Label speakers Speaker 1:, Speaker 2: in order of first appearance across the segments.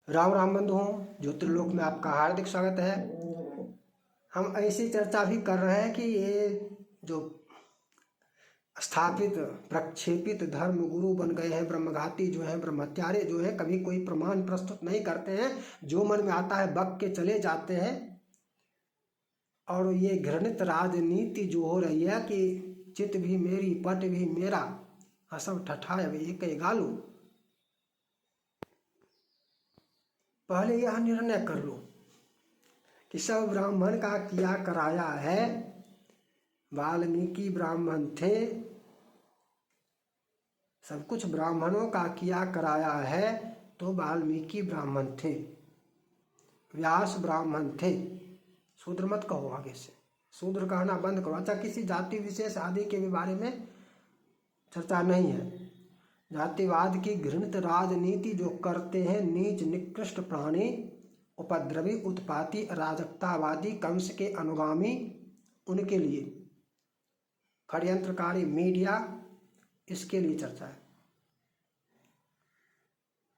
Speaker 1: राम राम बंधुओं, ज्योतिर्लोक में आपका हार्दिक स्वागत है। हम ऐसी चर्चा भी कर रहे हैं कि ये जो स्थापित प्रक्षेपित धर्म गुरु बन गए हैं, ब्रह्मघाती जो हैं, ब्रह्मत्यारे जो हैं, कभी कोई प्रमाण प्रस्तुत नहीं करते हैं, जो मन में आता है बक के चले जाते हैं। और ये घृणित राजनीति जो हो रही है कि चित भी मेरी पट भी मेरा, हसब ठठाए एक गालू। पहले यह निर्णय कर लो कि सब ब्राह्मण का किया कराया है। वाल्मीकि ब्राह्मण थे, सब कुछ ब्राह्मणों का किया कराया है, तो वाल्मीकि ब्राह्मण थे, व्यास ब्राह्मण थे। शूद्र मत कहो, आगे से शूद्र कहना बंद करो। अच्छा, किसी जाति विशेष आदि के भी बारे में चर्चा नहीं है। जातिवाद की घृणित राजनीति जो करते हैं नीच निकृष्ट प्राणी, उपद्रवी, उत्पाती, अराजकतावादी, कंस के अनुगामी, उनके लिए षड्यंत्रकारी मीडिया, इसके लिए चर्चा है।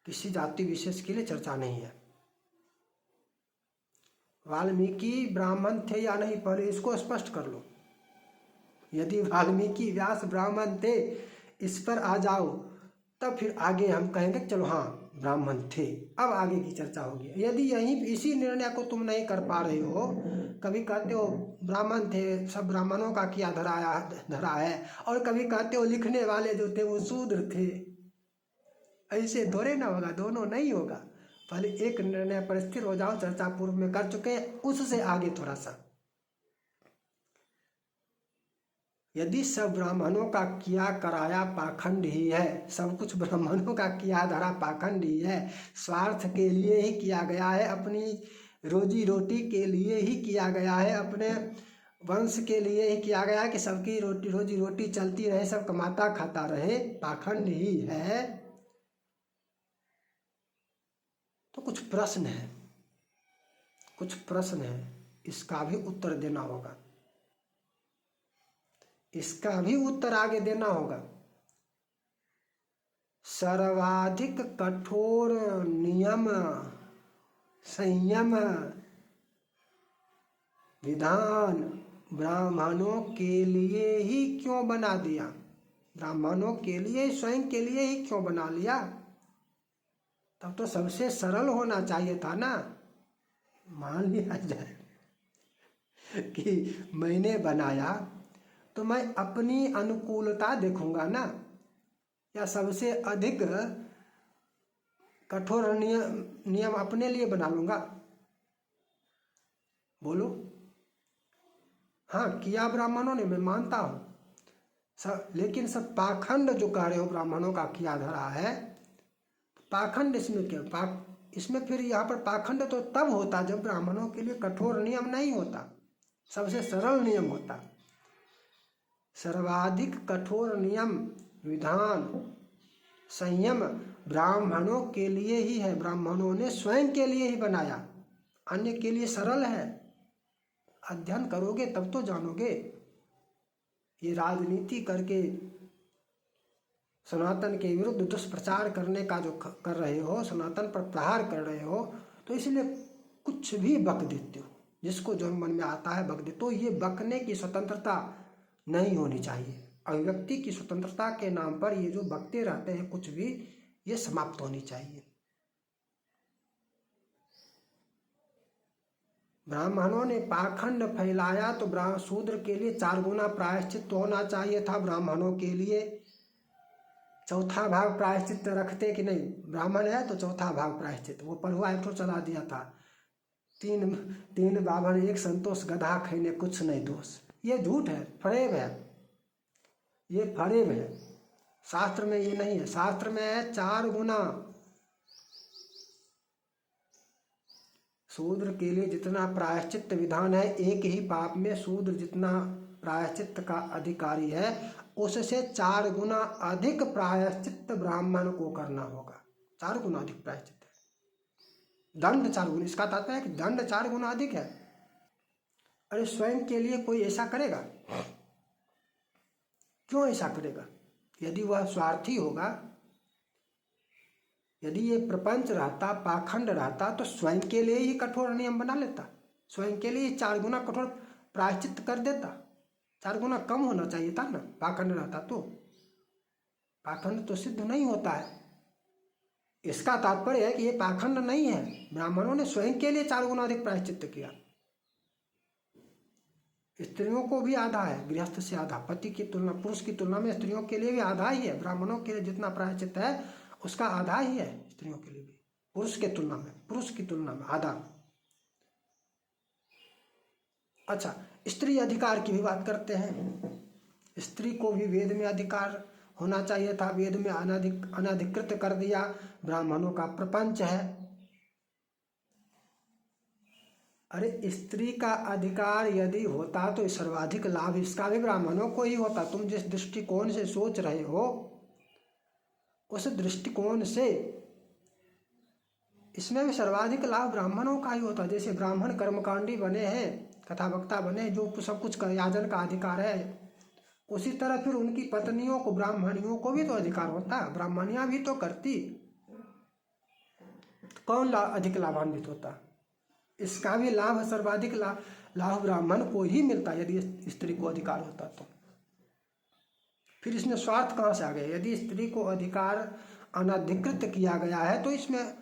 Speaker 1: किसी जाति विशेष के लिए चर्चा नहीं है। वाल्मीकि ब्राह्मण थे या नहीं, पहले इसको स्पष्ट कर लो। यदि वाल्मीकि व्यास ब्राह्मण थे, इस पर आ जाओ, तब फिर आगे हम कहेंगे चलो हाँ ब्राह्मण थे, अब आगे की चर्चा होगी। यदि यहीं इसी निर्णय को तुम नहीं कर पा रहे हो, कभी कहते हो ब्राह्मण थे, सब ब्राह्मणों का किया धरा है, और कभी कहते हो लिखने वाले जो थे वो शूद्र थे, ऐसे थोड़े ना होगा, दोनों नहीं होगा। पहले एक निर्णय पर स्थिर हो जाओ। चर्चा पूर्व में कर चुके हैं, उससे आगे थोड़ा सा। यदि सब ब्राह्मणों का किया कराया पाखंड ही है, सब कुछ ब्राह्मणों का किया धरा पाखंड ही है, स्वार्थ के लिए ही किया गया है, अपनी रोजी रोटी के लिए ही किया गया है, अपने वंश के लिए ही किया गया है कि सबकी रोजी रोटी चलती रहे, सब कमाता खाता रहे, पाखंड ही है, तो कुछ प्रश्न है, इसका भी उत्तर देना होगा, इसका भी उत्तर आगे देना होगा। सर्वाधिक कठोर नियम संयम विधान ब्राह्मणों के लिए ही क्यों बना दिया? ब्राह्मणों के लिए, स्वयं के लिए ही क्यों बना लिया? तब तो सबसे सरल होना चाहिए था ना। मान लिया जाए कि मैंने बनाया तो मैं अपनी अनुकूलता देखूंगा ना, या सबसे अधिक कठोर नियम अपने लिए बना लूंगा? बोलो। हाँ, किया ब्राह्मणों ने, मैं मानता हूं, लेकिन सब पाखंड जो कह रहे हो ब्राह्मणों का किया धरा है, पाखंड इसमें क्या? इसमें फिर यहाँ पर पाखंड तो तब होता जब ब्राह्मणों के लिए कठोर नियम नहीं होता, सबसे सरल नियम होता। सर्वाधिक कठोर नियम विधान संयम ब्राह्मणों के लिए ही है, ब्राह्मणों ने स्वयं के लिए ही बनाया, अन्य के लिए सरल है। अध्ययन करोगे तब तो जानोगे। ये राजनीति करके सनातन के विरुद्ध दुष्प्रचार करने का जो कर रहे हो, सनातन पर प्रहार कर रहे हो, तो इसलिए कुछ भी बक देते हो, जिसको जो मन में आता है बक दे। तो ये बकने की स्वतंत्रता नहीं होनी चाहिए। अभिव्यक्ति की स्वतंत्रता के नाम पर ये जो बकते रहते हैं कुछ भी, ये समाप्त होनी चाहिए। ब्राह्मणों ने पाखंड फैलाया तो शूद्र के लिए 4 गुना प्रायश्चित होना चाहिए था, ब्राह्मणों के लिए चौथा भाग प्रायश्चित रखते कि नहीं? ब्राह्मण है तो चौथा भाग प्रायश्चित। वो पढ़ुआ एक तो चला दिया था, तीन बाभन एक संतोष, गधा खैने कुछ नहीं दोष। ये झूठ है, फरेब है, ये फरेब है। शास्त्र में ये नहीं है, शास्त्र में है 4 गुना। शूद्र के लिए जितना प्रायश्चित विधान है, एक ही पाप में शूद्र जितना प्रायश्चित का अधिकारी है, उससे 4 गुना अधिक प्रायश्चित ब्राह्मण को करना होगा। 4 गुना अधिक प्रायश्चित है, दंड 4 गुना। इसका तात्पर्य है कि दंड 4 गुना अधिक है। अरे स्वयं के लिए कोई ऐसा करेगा? क्यों ऐसा करेगा? यदि वह स्वार्थी होगा यदि ये प्रपंच रहता, पाखंड रहता, तो स्वयं के लिए ही कठोर नियम बना लेता, स्वयं के लिए 4 गुना कठोर प्रायश्चित कर देता। 4 गुना कम होना चाहिए था ना, पाखंड रहता तो। पाखंड तो सिद्ध नहीं होता है। इसका तात्पर्य है कि ये पाखंड नहीं है, ब्राह्मणों ने स्वयं के लिए 4 गुना अधिक प्रायश्चित किया। स्त्रियों को भी आधा है, गृहस्थ से आधा, पति की तुलना, पुरुष की तुलना में स्त्रियों के लिए भी आधा ही है। ब्राह्मणों के लिए जितना प्रायश्चित है उसका आधा ही है स्त्रियों के लिए भी, पुरुष के तुलना में, पुरुष की तुलना में आधा। अच्छा, स्त्री अधिकार की भी बात करते हैं। स्त्री को भी वेद में अधिकार होना चाहिए था, वेद में अनधिकृत कर दिया। ब्राह्मणों का प्रपंच है। अरे स्त्री का अधिकार यदि होता तो सर्वाधिक लाभ इसका भी ब्राह्मणों को ही होता। तुम जिस दृष्टिकोण से सोच रहे हो उस दृष्टिकोण से इसमें भी सर्वाधिक लाभ ब्राह्मणों का ही होता। जैसे ब्राह्मण कर्मकांडी बने हैं, कथावक्ता बने, जो सब कुछ याजन का अधिकार है, उसी तरह फिर उनकी पत्नियों को, ब्राह्मणियों को भी तो अधिकार होता। ब्राह्मणियां भी तो करती, कौन अधिक लाभान्वित होता? इसका भी लाभ, सर्वाधिक लाभ ब्राह्मण को ही मिलता यदि स्त्री को अधिकार होता तो। फिर इसमें स्वार्थ कहाँ से आ गया? यदि स्त्री को अधिकार अनधिकृत किया गया है तो इसमें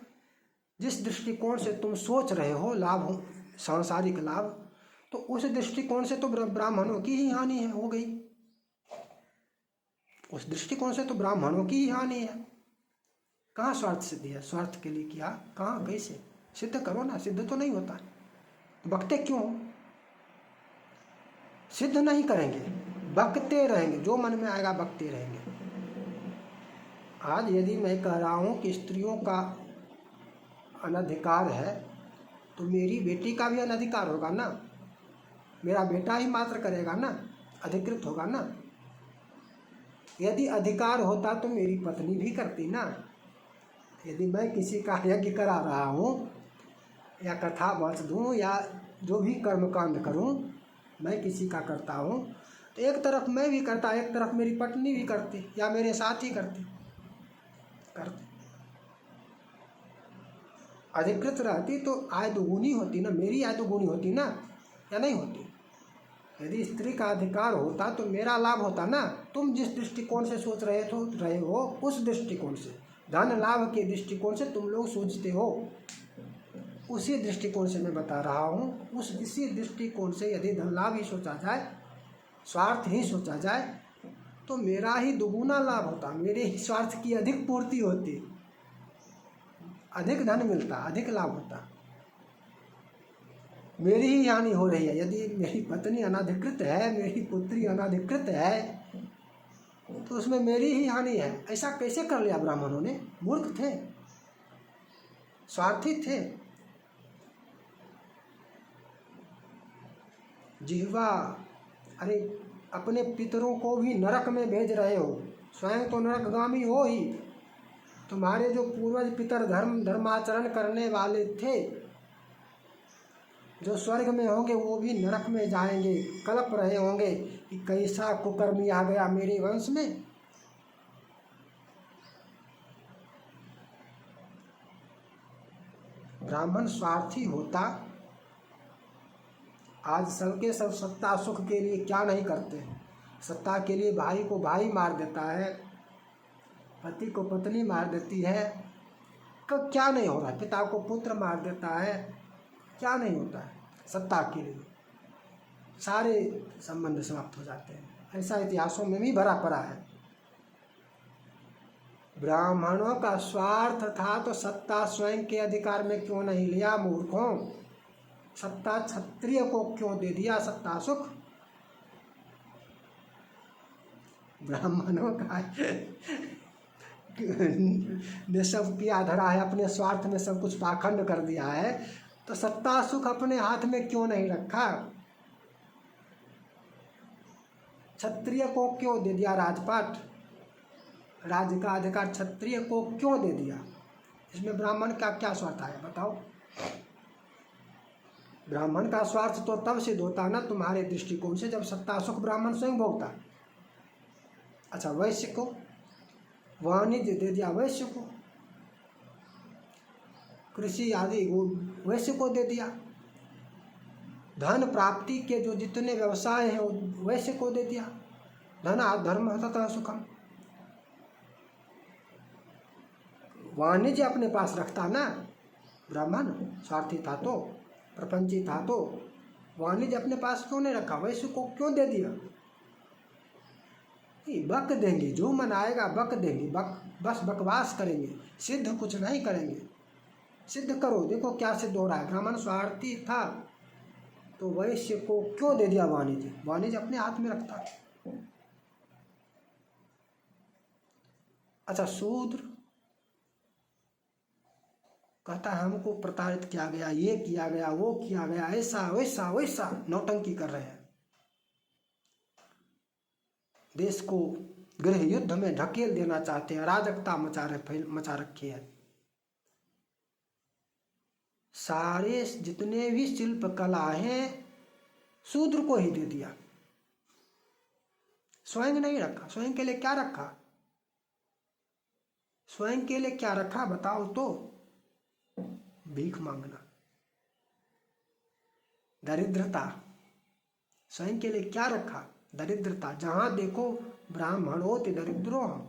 Speaker 1: जिस दृष्टिकोण से तुम सोच रहे हो लाभ हो, सांसारिक लाभ, तो उस दृष्टिकोण से तो ब्राह्मणों की ही हानि है, हो गई। उस दृष्टिकोण से तो ब्राह्मणों की ही हानि है। कहाँ स्वार्थ सिद्ध है? स्वार्थ के लिए किया, कहाँ, कैसे सिद्ध करो ना। सिद्ध तो नहीं होता, तो बकते क्यों? सिद्ध नहीं करेंगे, बकते रहेंगे, जो मन में आएगा बकते रहेंगे। आज यदि मैं कह रहा हूँ कि स्त्रियों का अनधिकार है, तो मेरी बेटी का भी अनधिकार होगा ना, मेरा बेटा ही मात्र करेगा ना, अधिकृत होगा ना। यदि अधिकार होता तो मेरी पत्नी भी करती ना। यदि मैं किसी का यज्ञ करा रहा हूँ या कथा बच दूँ या जो भी कर्मकांड करूँ, मैं किसी का करता हूँ, तो एक तरफ मैं भी करता, एक तरफ मेरी पत्नी भी करती या मेरे साथ ही करती। अधिकृत रहती तो आय दुगुनी होती ना, मेरी आय दुगुनी होती ना, या नहीं होती? यदि स्त्री का अधिकार होता तो मेरा लाभ होता ना। तुम जिस दृष्टिकोण से सोच रहे हो उस दृष्टिकोण से, धन लाभ के दृष्टिकोण से तुम लोग सोचते हो, उसी दृष्टिकोण से मैं बता रहा हूँ। इसी दृष्टिकोण से यदि धन लाभ ही सोचा जाए, स्वार्थ ही सोचा जाए, तो मेरा ही दुगुना लाभ होता, मेरे ही स्वार्थ की अधिक पूर्ति होती, अधिक धन मिलता, अधिक लाभ होता। मेरी ही हानि हो रही है। यदि मेरी पत्नी अनाधिकृत है, मेरी पुत्री अनाधिकृत है, तो उसमें मेरी ही हानि है। ऐसा कैसे कर लिया ब्राह्मणों ने? मूर्ख थे, स्वार्थी थे। जिह्वा, अरे अपने पितरों को भी नरक में भेज रहे हो, स्वयं तो नरकगामी हो ही। तुम्हारे जो पूर्वज पितर धर्माचरण करने वाले थे, जो स्वर्ग में होंगे वो भी नरक में जाएंगे, कलप रहे होंगे कि कैसा कुकर्मी आ गया मेरे वंश में। ब्राह्मण स्वार्थी होता, आज सबके सब सत्ता सुख के लिए क्या नहीं करते। सत्ता के लिए भाई को भाई मार देता है, पति को पत्नी मार देती है, क्या नहीं हो रहा है? पिता को पुत्र मार देता है, क्या नहीं होता है? सत्ता के लिए सारे संबंध समाप्त हो जाते हैं। ऐसा इतिहासों में भी भरा पड़ा है। ब्राह्मणों का स्वार्थ था तो सत्ता स्वयं के अधिकार में क्यों नहीं लिया? मूर्खों, सत्ता क्षत्रिय को क्यों दे दिया? सत्ता सुख ब्राह्मणों का ने सब किया धरा है, अपने स्वार्थ में सब कुछ पाखंड कर दिया है, तो सत्ता सुख अपने हाथ में क्यों नहीं रखा? क्षत्रिय को क्यों दे दिया राजपाट? राज्य का अधिकार क्षत्रिय को क्यों दे दिया? इसमें ब्राह्मण का क्या स्वार्थ आया बताओ? ब्राह्मण का स्वार्थ तो तब सिद्ध होता ना तुम्हारे दृष्टिकोण से, जब सत्ता सुख ब्राह्मण स्वयं भोगता। अच्छा, वैश्य को वाणिज्य दे दिया, वैश्य को कृषि आदि वो वैश्य को दे दिया। धन प्राप्ति के जो जितने व्यवसाय हैं वो वैश्य को दे दिया। धनात् धर्म ततः सुखम। वाणिज्य अपने पास रखता ना ब्राह्मण, स्वार्थी था तो, प्रपंची था तो वाणिज्य अपने पास क्यों नहीं रखा, वैश्य को क्यों दे दिया? बक देंगे, जो मन आएगा बक देंगे, बस बकवास करेंगे, सिद्ध कुछ नहीं करेंगे। सिद्ध करो, देखो क्या सिद्ध हो रहा है। ब्राह्मण स्वार्थी था तो वैश्य को क्यों दे दिया वाणिज्य? वाणिज्य अपने हाथ में रखता है। अच्छा, शूद्र कहता है हमको प्रताड़ित किया गया, ये किया गया, वो किया गया, ऐसा वैसा वैसा नौटंकी कर रहे हैं। देश को गृह युद्ध में ढकेल देना चाहते हैं, अराजकता मचा रखी है। सारे जितने भी शिल्प कला हैं शूद्र को ही दे दिया, स्वयं नहीं रखा। स्वयं के लिए क्या रखा? स्वयं के लिए क्या रखा बताओ तो? भीख मांगना, दरिद्रता। स्वयं के लिए क्या रखा? दरिद्रता। जहां देखो ब्राह्मणों ते दरिद्रो हम।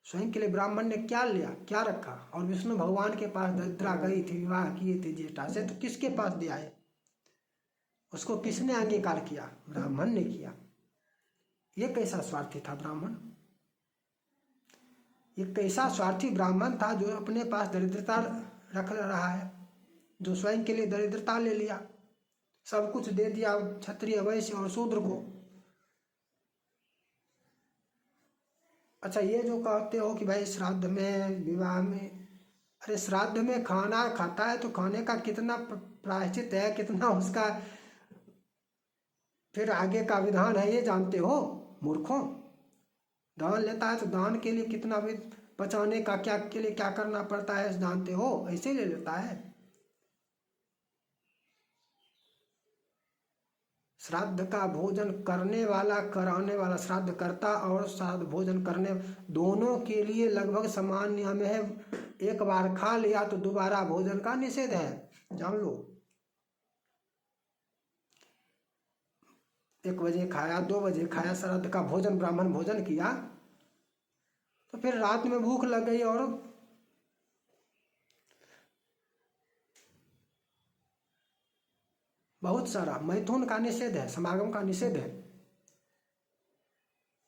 Speaker 1: स्वयं के लिए ब्राह्मण ने क्या लिया, क्या रखा? और विष्णु भगवान के पास दरिद्रा गई थी, विवाह किए थे जेठा से, तो किसके पास दिया है? उसको किसने अंगीकार किया? ब्राह्मण ने किया। ये कैसा स्वार्थी था ब्राह्मण? ये कैसा स्वार्थी ब्राह्मण था जो अपने पास दरिद्रता रख रहा है, जो स्वयं के लिए दरिद्रता ले लिया, सब कुछ दे दिया क्षत्रिय, वैश्य और शूद्र को। अच्छा, ये जो कहते हो कि भाई श्राद्ध में, विवाह में, अरे श्राद्ध में खाना खाता है तो खाने का कितना प्रायश्चित है, कितना उसका फिर आगे का विधान है, ये जानते हो मूर्खों? दान लेता है तो दान के लिए कितना भी बचाने का क्या के लिए क्या करना पड़ता है जानते हो? ऐसे ले लेता है। श्राद्ध का भोजन करने वाला, कराने वाला, श्राद्ध करता और श्राद्ध भोजन करने दोनों के लिए लगभग समान नियम है। एक बार खा लिया तो दोबारा भोजन का निषेध है, जान लो। 1 बजे खाया, 2 बजे खाया, श्राद्ध का भोजन, ब्राह्मण भोजन किया, तो फिर रात में भूख लग गई और बहुत सारा मैथुन का निषेध है, समागम का निषेध है।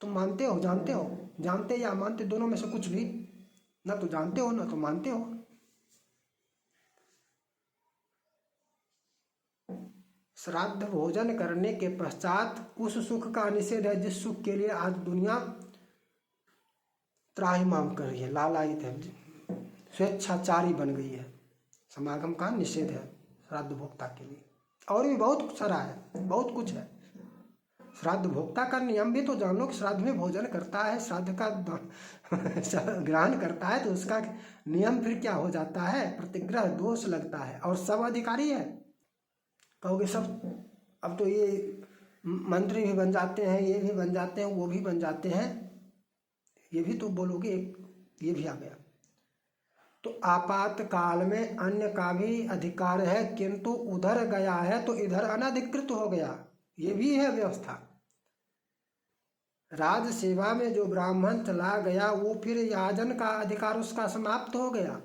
Speaker 1: तुम मानते हो, जानते हो? जानते या मानते, दोनों में से कुछ भी। ना तो जानते हो ना तो मानते हो। श्राद्ध भोजन करने के पश्चात उस सुख का निषेध है जिस सुख के लिए आज दुनिया त्राहिमाम कर रही है, लालायित है, स्वेच्छाचारी बन गई है। समागम का निषेध है श्राद्ध भोक्ता के लिए। और भी बहुत सारा है, बहुत कुछ है। श्राद्ध भोक्ता का नियम भी तो जान लो कि श्राद्ध में भोजन करता है, श्राद्ध का ग्रहण करता है तो उसका नियम फिर क्या हो जाता है? प्रतिग्रह दोष लगता है और सब अधिकारी है। कहोगे सब, अब तो ये मंत्री भी बन जाते हैं, ये भी बन जाते हैं, वो भी बन जाते हैं, ये भी तो बोलोगे, ये भी आ गया। तो आपातकाल में अन्य का भी अधिकार है, किंतु उधर गया है तो इधर अनधिकृत हो गया, ये भी है व्यवस्था। राज सेवा में जो ब्राह्मण चला गया वो फिर याजन का अधिकार उसका समाप्त हो गया,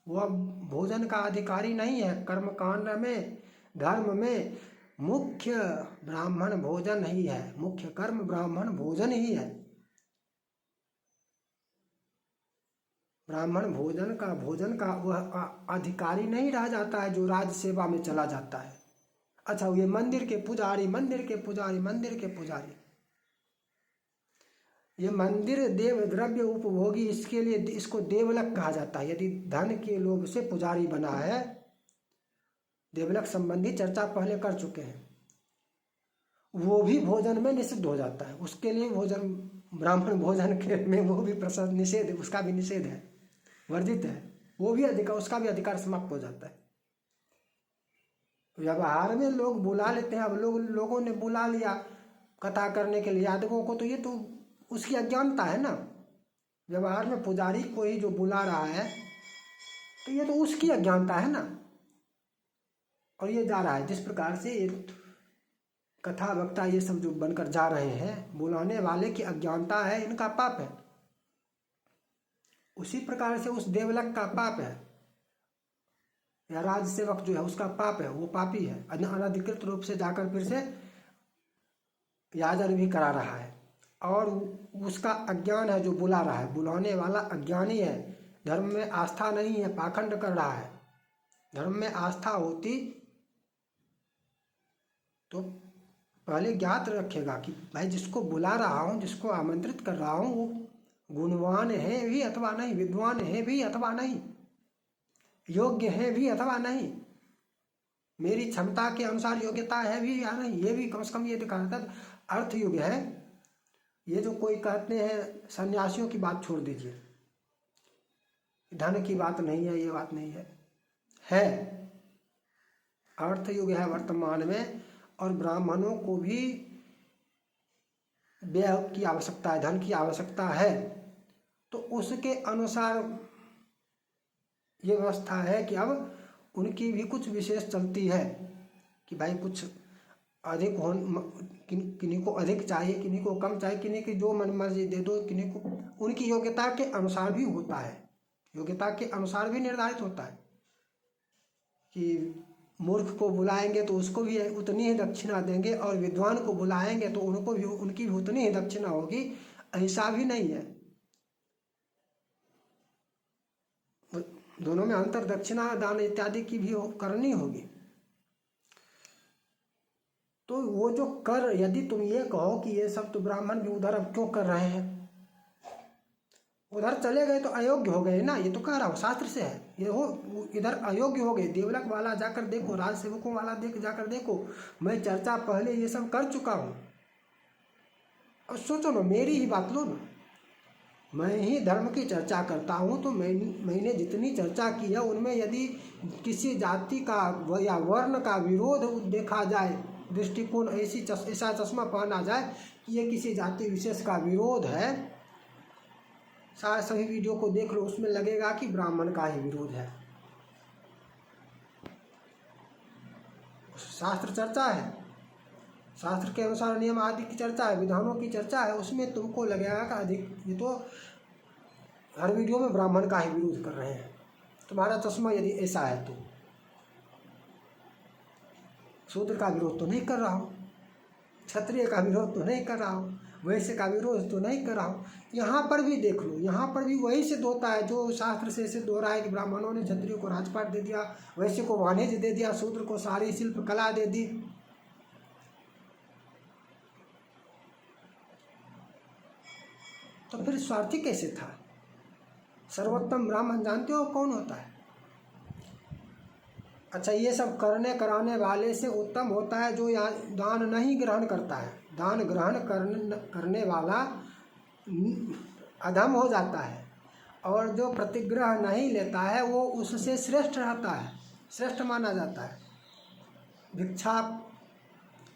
Speaker 1: वो अब भोजन का अधिकारी नहीं है। कर्मकांड में, धर्म में मुख्य ब्राह्मण भोजन ही है, मुख्य कर्म ब्राह्मण भोजन ही है। ब्राह्मण भोजन का वह अधिकारी नहीं रह जाता है जो राज सेवा में चला जाता है। अच्छा, ये मंदिर के पुजारी, ये मंदिर देव द्रव्य उपभोगी, इसके लिए इसको देवलक कहा जाता है। यदि धन के लोभ से पुजारी बना है, देवलक संबंधी चर्चा पहले कर चुके हैं, वो भी भोजन में निषिद्ध हो जाता है। उसके लिए भोजन, ब्राह्मण भोजन के में वो भी प्रसाद निषेध, उसका भी निषेध है, वर्जित है, वो भी अधिकार, उसका भी अधिकार समाप्त हो जाता है। व्यवहार में लोग बुला लेते हैं, अब लोगों ने बुला लिया कथा करने के लिए यादवों को, तो ये तो उसकी अज्ञानता है ना। व्यवहार में पुजारी को ही जो बुला रहा है तो ये तो उसकी अज्ञानता है ना। और ये जा रहा है जिस प्रकार से ये कथा वक्ता ये सब जो बनकर जा रहे हैं, बुलाने वाले की अज्ञानता है, इनका पाप है। उसी प्रकार से उस देवलक का पाप है, या राज सेवक जो है उसका पाप है, वो पापी है, अनधिकृत रूप से जाकर फिर से याजन भी करा रहा है। और उसका अज्ञान है जो बुला रहा है, बुलाने वाला अज्ञानी है, धर्म में आस्था नहीं है, पाखंड कर रहा है। धर्म में आस्था होती तो पहले ज्ञात रखेगा कि भाई जिसको बुला रहा हूँ, जिसको आमंत्रित कर रहा हूँ, वो गुणवान है भी अथवा नहीं, विद्वान है भी अथवा नहीं, योग्य है भी अथवा नहीं, मेरी क्षमता के अनुसार योग्यता है भी या नहीं, ये भी कम से कम ये दिखाता है। अर्थ युग है। ये जो कोई कहते हैं सन्यासियों की बात छोड़ दीजिए, धन की बात नहीं है, ये बात नहीं है अर्थ युग है वर्तमान में। और ब्राह्मणों को भी व्यय की आवश्यकता है, धन की आवश्यकता है, तो उसके अनुसार ये व्यवस्था है कि अब उनकी भी कुछ विशेष चलती है कि भाई कुछ अधिक हो, किन्हीं को अधिक चाहिए, किन्हीं को कम चाहिए, किन्हीं की जो मन मर्जी दे दो, किन्हीं को उनकी योग्यता के अनुसार भी होता है, योग्यता के अनुसार भी निर्धारित होता है कि मूर्ख को बुलाएंगे तो उसको भी उतनी ही दक्षिणा देंगे, और विद्वान को बुलाएंगे तो उनको भी उनकी भी उतनी ही दक्षिणा होगी। ऐसा भी नहीं है, दोनों में अंतर दक्षिणा दान इत्यादि की भी करनी होगी। तो वो जो कर, यदि तुम ये कहो कि ये सब तो ब्राह्मण भी उधर अब क्यों कर रहे हैं, उधर चले गए तो अयोग्य हो गए ना, ये तो कह रहा हूँ शास्त्र से है, ये हो इधर अयोग्य हो गए। देवलक वाला जाकर देखो, राज सेवकों वाला जाकर देखो, मैं चर्चा पहले ये सब कर चुका हूँ। अब सोचो ना, मेरी ही बात लो ना, मैं ही धर्म की चर्चा करता हूँ, तो मैंने जितनी चर्चा की है उनमें यदि किसी जाति का या वर्ण का विरोध देखा जाए, दृष्टिकोण ऐसा चश्मा पहना जाए कि ये किसी जाति विशेष का विरोध है, सारे सभी वीडियो को देख लो, उसमें लगेगा कि ब्राह्मण का ही विरोध है। शास्त्र चर्चा है, शास्त्र के अनुसार नियम आदि की चर्चा है, विधानों की चर्चा है, उसमें तुमको लगेगा कि अधिक ये तो हर वीडियो में ब्राह्मण का ही विरोध कर रहे हैं। तुम्हारा चश्मा यदि ऐसा है तो शूद्र का विरोध तो नहीं कर रहा हूँ, क्षत्रिय का विरोध तो नहीं कर रहा हूँ, वैश्य का विरोध तो नहीं कर रहा हूँ। यहाँ पर भी देख लो, यहाँ पर भी वही सिद्ध होता है जो शास्त्र से सिद्ध हो रहा है कि ब्राह्मणों ने क्षत्रियों को राजपाट दे दिया, वैश्य को वाणिज्य दे दिया, शूद्र को सारी शिल्प कला दे दी। तो फिर स्वार्थी कैसे था? सर्वोत्तम ब्राह्मण जानते हो कौन होता है? अच्छा, ये सब करने कराने वाले से उत्तम होता है जो दान नहीं ग्रहण करता है। दान ग्रहण करने वाला अधम हो जाता है, और जो प्रतिग्रह नहीं लेता है वो उससे श्रेष्ठ रहता है, श्रेष्ठ माना जाता है।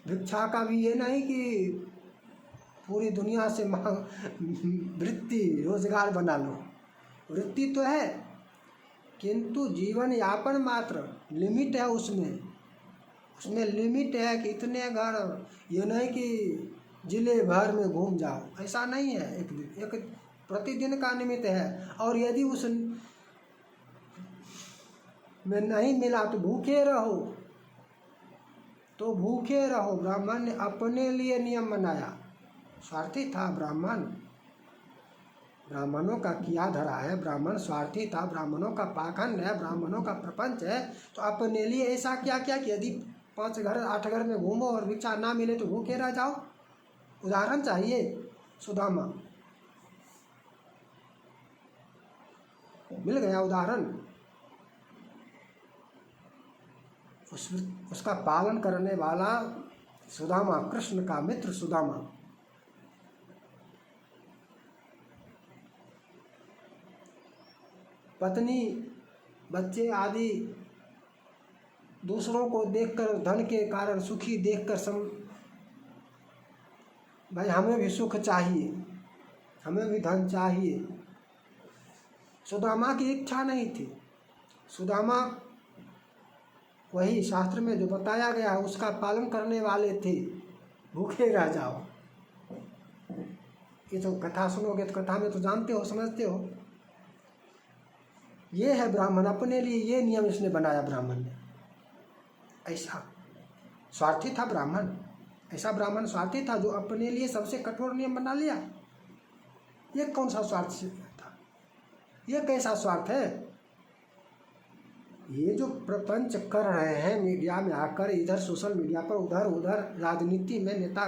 Speaker 1: भिक्षा का भी ये नहीं कि पूरी दुनिया से वृत्ति रोजगार बना लो, वृत्ति तो है किंतु जीवन यापन मात्र लिमिट है, उसमें लिमिट है कि इतने घर, ये नहीं कि जिले भर में घूम जाओ, ऐसा नहीं है। एक प्रतिदिन का निमित्त है, और यदि उस में नहीं मिला तो भूखे रहो, ब्राह्मण ने अपने लिए नियम बनाया, स्वार्थी था ब्राह्मण, ब्राह्मणों का किया धरा है, ब्राह्मण स्वार्थी था, ब्राह्मणों का पाखंड है, ब्राह्मणों का प्रपंच है, तो अपने लिए ऐसा क्या कि यदि 5 घर 8 घर में घूमो और भिक्षा ना मिले तो भूखे रह जाओ। उदाहरण चाहिए, सुदामा मिल गया उदाहरण, उसका पालन करने वाला सुदामा, कृष्ण का मित्र सुदामा। पत्नी बच्चे आदि दूसरों को देखकर, धन के कारण सुखी देखकर भाई हमें भी सुख चाहिए, हमें भी धन चाहिए, सुदामा की इच्छा नहीं थी। सुदामा वही शास्त्र में जो बताया गया है उसका पालन करने वाले थे। भूखे रह जाओ, ये तो कथा सुनोगे तो कथा में तो जानते हो, समझते हो। ये है ब्राह्मण, अपने लिए ये नियम इसने बनाया ब्राह्मण ने। ऐसा स्वार्थी था ब्राह्मण, ऐसा ब्राह्मण स्वार्थी था जो अपने लिए सबसे कठोर नियम बना लिया। ये कौन सा स्वार्थ था? ये कैसा स्वार्थ है? ये जो प्रपंच कर रहे हैं मीडिया में आकर, इधर सोशल मीडिया पर, उधर उधर राजनीति में नेता,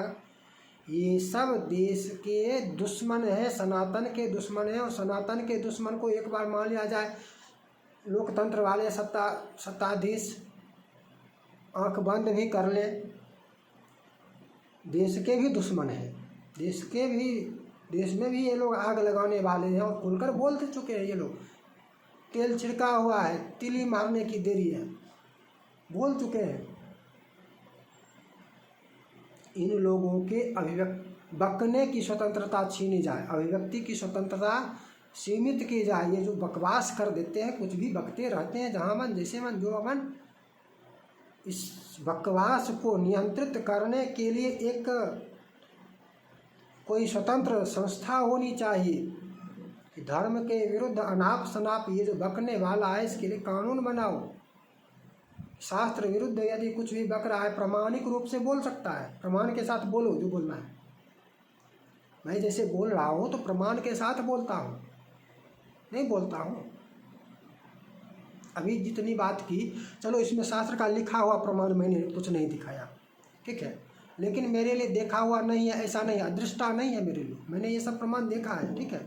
Speaker 1: ये सब देश के दुश्मन है, सनातन के दुश्मन है। और सनातन के दुश्मन को एक बार मान लिया जाए, लोकतंत्र वाले सत्ताधीश आंख बंद भी कर ले, देश के भी दुश्मन हैं। देश में भी ये लोग आग लगाने वाले हैं और खुलकर बोल चुके हैं। ये लोग तेल छिड़का हुआ है, तिली मारने की देरी है, बोल चुके हैं। इन लोगों के बकने की स्वतंत्रता छीनी जाए, अभिव्यक्ति की स्वतंत्रता सीमित की जाए। ये जो बकवास कर देते हैं, कुछ भी बकते रहते हैं, जहाँ मन जैसे मन जो मन, इस बकवास को नियंत्रित करने के लिए एक कोई स्वतंत्र संस्था होनी चाहिए कि धर्म के विरुद्ध अनाप शनाप ये जो बकने वाला है इसके लिए कानून बनाओ। शास्त्र विरुद्ध यदि कुछ भी बक रहा है, प्रामाणिक रूप से बोल सकता है, प्रमाण के साथ बोलो जो बोलना है। मैं जैसे बोल रहा हूँ तो प्रमाण के साथ बोलता हूँ, नहीं बोलता हूँ। अभी जितनी बात की, चलो इसमें शास्त्र का लिखा हुआ प्रमाण मैंने कुछ नहीं दिखाया, ठीक है, लेकिन मेरे लिए देखा हुआ नहीं है, ऐसा नहीं है, अदृष्टा नहीं है मेरे लिए, मैंने ये सब प्रमाण देखा है, ठीक है।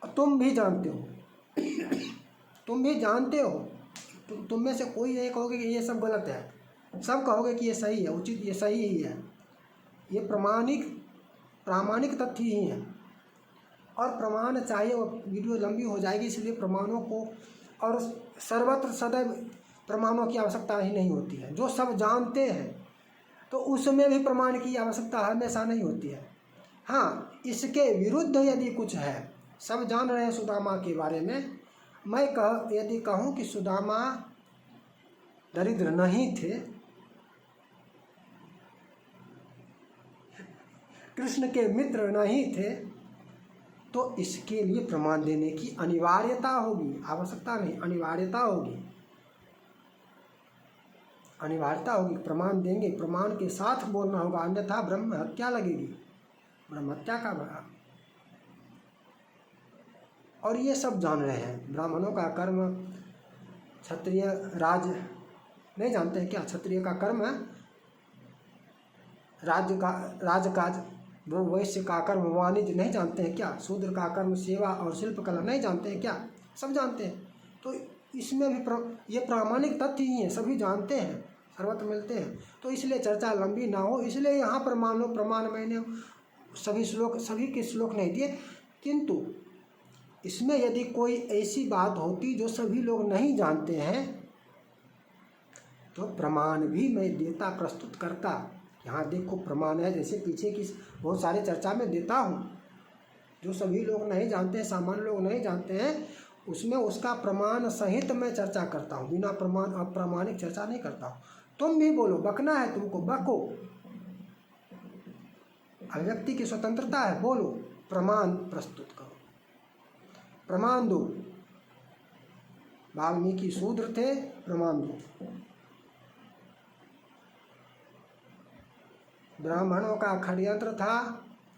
Speaker 1: और तुम भी जानते हो, तुम भी जानते हो, तुम में से कोई नहीं कहोगे कि ये सब गलत है, सब कहोगे कि ये सही है, उचित, ये सही ही है। ये प्रामाणिक तथ्य ही हैं। और प्रमाण चाहिए, वो वीडियो लंबी हो जाएगी, इसलिए प्रमाणों को, और सर्वत्र सदैव प्रमाणों की आवश्यकता ही नहीं होती है। जो सब जानते हैं तो उसमें भी प्रमाण की आवश्यकता हमेशा नहीं होती है। हाँ, इसके विरुद्ध यदि कुछ है, सब जान रहे हैं सुदामा के बारे में, मैं यदि कहूँ कि सुदामा दरिद्र नहीं थे, कृष्ण के मित्र नहीं थे, तो इसके लिए प्रमाण देने की अनिवार्यता होगी, आवश्यकता नहीं, अनिवार्यता होगी, अनिवार्यता होगी। प्रमाण देंगे, प्रमाण के साथ बोलना होगा, अन्यथा ब्रह्म हत्या लगेगी, ब्रह्म हत्या का भरा। और ये सब जान रहे हैं। ब्राह्मणों का कर्म, क्षत्रिय राज नहीं जानते हैं क्या? क्षत्रिय का कर्म राजकाज, वो वैश्य का कर्म वाणिज्य नहीं जानते हैं क्या? शूद्र का कर्म सेवा और शिल्प कला नहीं जानते हैं क्या? सब जानते हैं। तो इसमें भी ये प्रामाणिक तथ्य ही हैं, सभी जानते हैं, सर्वत्र मिलते हैं। तो इसलिए चर्चा लंबी ना हो, इसलिए यहाँ पर मान लो प्रमाण मैंने सभी के श्लोक नहीं दिए, किंतु इसमें यदि कोई ऐसी बात होती जो सभी लोग नहीं जानते हैं तो प्रमाण भी मैं देता, प्रस्तुत करता। यहाँ देखो प्रमाण है, जैसे पीछे की बहुत सारे चर्चा में देता हूँ, जो सभी लोग नहीं जानते हैं, सामान्य लोग नहीं जानते हैं, उसमें उसका प्रमाण सहित मैं चर्चा करता हूँ, बिना प्रमाण अप्रामाणिक चर्चा नहीं करता हूँ। तुम भी बोलो, बकना है तुमको बको, अभिव्यक्ति की स्वतंत्रता है, बोलो, प्रमाण प्रस्तुत करो, प्रमाण दो। वाल्मीकि शूद्र थे, प्रमाण दो। ब्राह्मणों का षड्यंत्र था,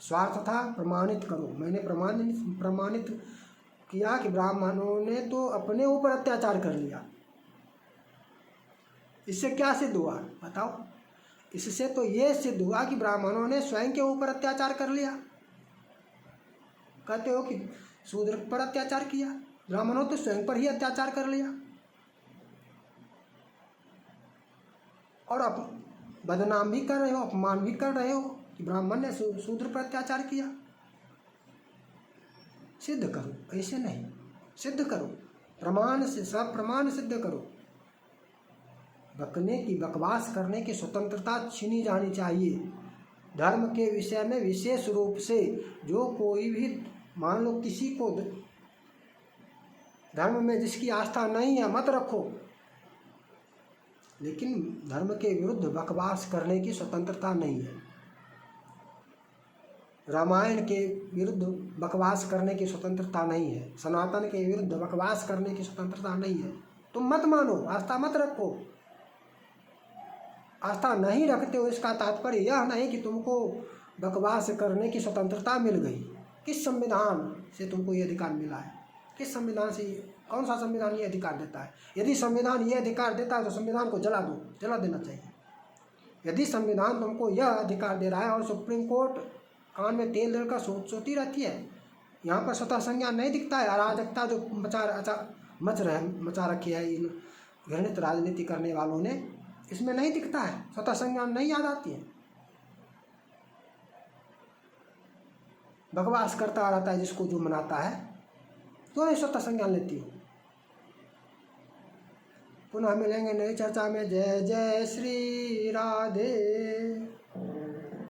Speaker 1: स्वार्थ था, प्रमाणित करो। मैंने प्रमाणित किया कि ब्राह्मणों ने तो अपने ऊपर अत्याचार कर लिया। इससे क्या सिद्ध हुआ बताओ? इससे तो ये सिद्ध हुआ कि ब्राह्मणों ने स्वयं के ऊपर अत्याचार कर लिया। कहते हो कि शूद्र पर अत्याचार किया, ब्राह्मणों तो स्वयं पर ही अत्याचार कर लिया, और बदनाम भी कर रहे हो, अपमान भी कर रहे हो कि ब्राह्मण ने शूद्र पर अत्याचार किया। सिद्ध करो, ऐसे नहीं, सिद्ध करो, प्रमाण से, सब प्रमाण सिद्ध करो। बकने की, बकवास करने की स्वतंत्रता छीनी जानी चाहिए। धर्म के विषय में विशेष रूप से जो कोई भी, मान लो किसी को धर्म में जिसकी आस्था नहीं है मत रखो, लेकिन धर्म के विरुद्ध बकवास करने की स्वतंत्रता नहीं है। रामायण के विरुद्ध बकवास करने की स्वतंत्रता नहीं है, सनातन के विरुद्ध बकवास करने की स्वतंत्रता नहीं है। तुम मत मानो, आस्था मत रखो। आस्था नहीं रखते हो इसका तात्पर्य यह नहीं कि तुमको बकवास करने की स्वतंत्रता मिल गई। किस संविधान से तुमको ये अधिकार मिला है? किस संविधान से? कौन सा संविधान ये अधिकार देता है? यदि संविधान ये अधिकार देता है तो संविधान को जला दो, जला देना चाहिए। यदि संविधान तुमको यह अधिकार दे रहा है और सुप्रीम कोर्ट कान में तेल दलकर सोती रहती है, यहाँ पर स्वतः संज्ञान नहीं दिखता है। अराजकता जो मचा रखी है इन घृणित राजनीति करने वालों ने, इसमें नहीं दिखता है, स्वतः संज्ञान नहीं याद आती है। बकवास करता रहता है जिसको जो मनाता है, क्यों नहीं स्वतः संज्ञान लेती हो? पुनः मिलेंगे नई चर्चा में। जय जय श्री राधे।